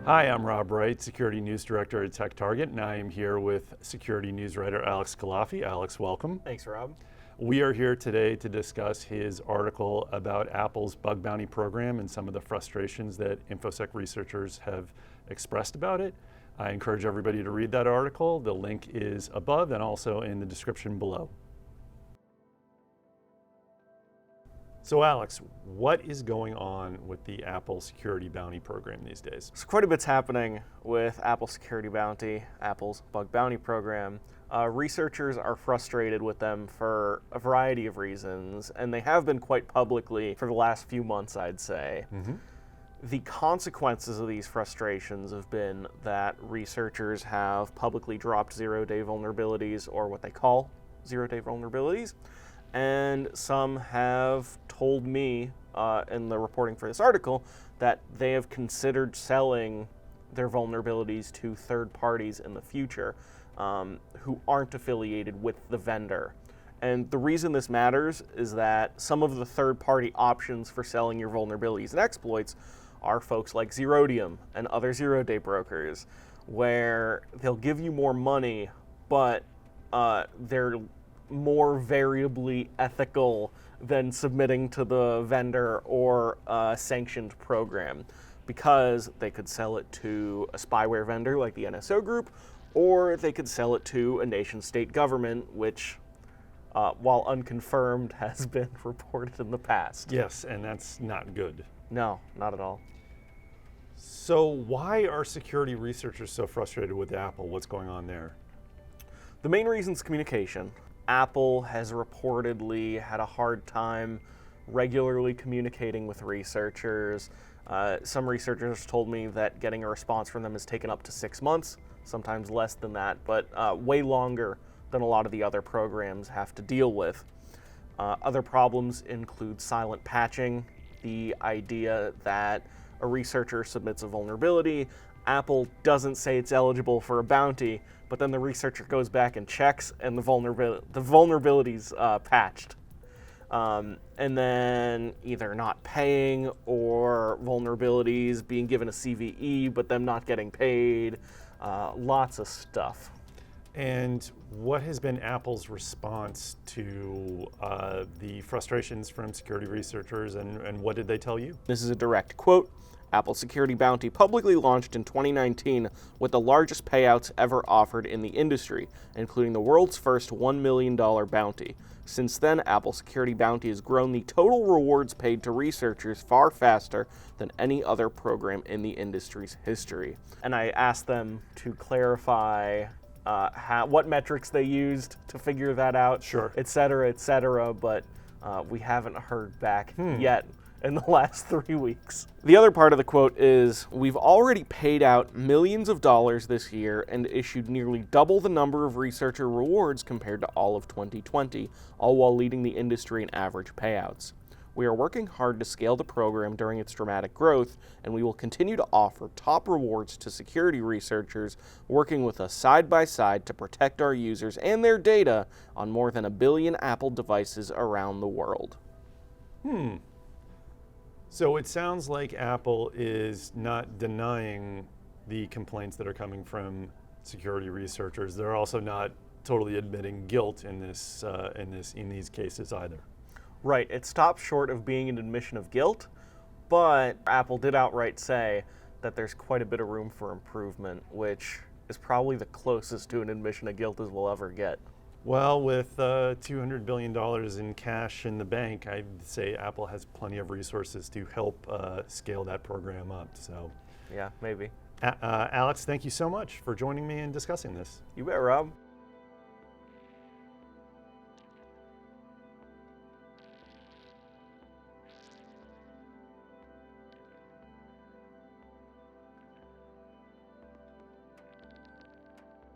Hi, I'm Rob Wright, Security News Director at TechTarget, and I am here with security news writer Alex Culafi. Alex, welcome. Thanks, Rob. We are here today to discuss his article about Apple's bug bounty program and some of the frustrations that InfoSec researchers have expressed about it. I encourage everybody to read that article. The link is above and also in the description below. So Alex, what is going on with the Apple Security Bounty program these days? So quite a bit's happening with Apple Security Bounty, Apple's bug bounty program. Researchers are frustrated with them for a variety of reasons, and they have been quite publicly for the last few months, I'd say. The consequences of these frustrations have been that researchers have publicly dropped zero-day vulnerabilities, or what they call zero-day vulnerabilities, and some have told me in the reporting for this article that they have considered selling their vulnerabilities to third parties in the future who aren't affiliated with the vendor. And the reason this matters is that some of the third-party options for selling your vulnerabilities and exploits are folks like Zerodium and other zero-day brokers, where they'll give you more money, but they're more variably ethical than submitting to the vendor or a sanctioned program, because they could sell it to a spyware vendor like the NSO Group, or they could sell it to a nation-state government, which, while unconfirmed, has been reported in the past. Yes, and that's not good. No, not at all. So why are security researchers so frustrated with Apple? What's going on there? The main reason is communication. Apple has reportedly had a hard time regularly communicating with researchers. Some researchers told me that getting a response from them has taken up to 6 months, sometimes less than that, but way longer than a lot of the other programs have to deal with. Other problems include silent patching, the idea that a researcher submits a vulnerability, Apple doesn't say it's eligible for a bounty, but then the researcher goes back and checks and the vulnerability's patched. And then either not paying or vulnerabilities being given a CVE but them not getting paid. Lots of stuff. And what has been Apple's response to the frustrations from security researchers, and what did they tell you? This is a direct quote. Apple Security Bounty publicly launched in 2019 with the largest payouts ever offered in the industry, including the world's first $1 million bounty. Since then, Apple Security Bounty has grown the total rewards paid to researchers far faster than any other program in the industry's history. And I asked them to clarify what metrics they used to figure that out, Sure, et cetera, but we haven't heard back yet in the last 3 weeks. The other part of the quote is, "We've already paid out millions of dollars this year and issued nearly double the number of researcher rewards compared to all of 2020, all while leading the industry in average payouts. We are working hard to scale the program during its dramatic growth, and we will continue to offer top rewards to security researchers working with us side by side to protect our users and their data on more than 1 billion Apple devices around the world." So it sounds like Apple is not denying the complaints that are coming from security researchers. They're also not totally admitting guilt in these cases either. Right, it stops short of being an admission of guilt, but Apple did outright say that there's quite a bit of room for improvement, which is probably the closest to an admission of guilt as we'll ever get. Well, with $200 billion in cash in the bank, I'd say Apple has plenty of resources to help scale that program up. So, Yeah, maybe. Alex, thank you so much for joining me and discussing this. You bet, Rob.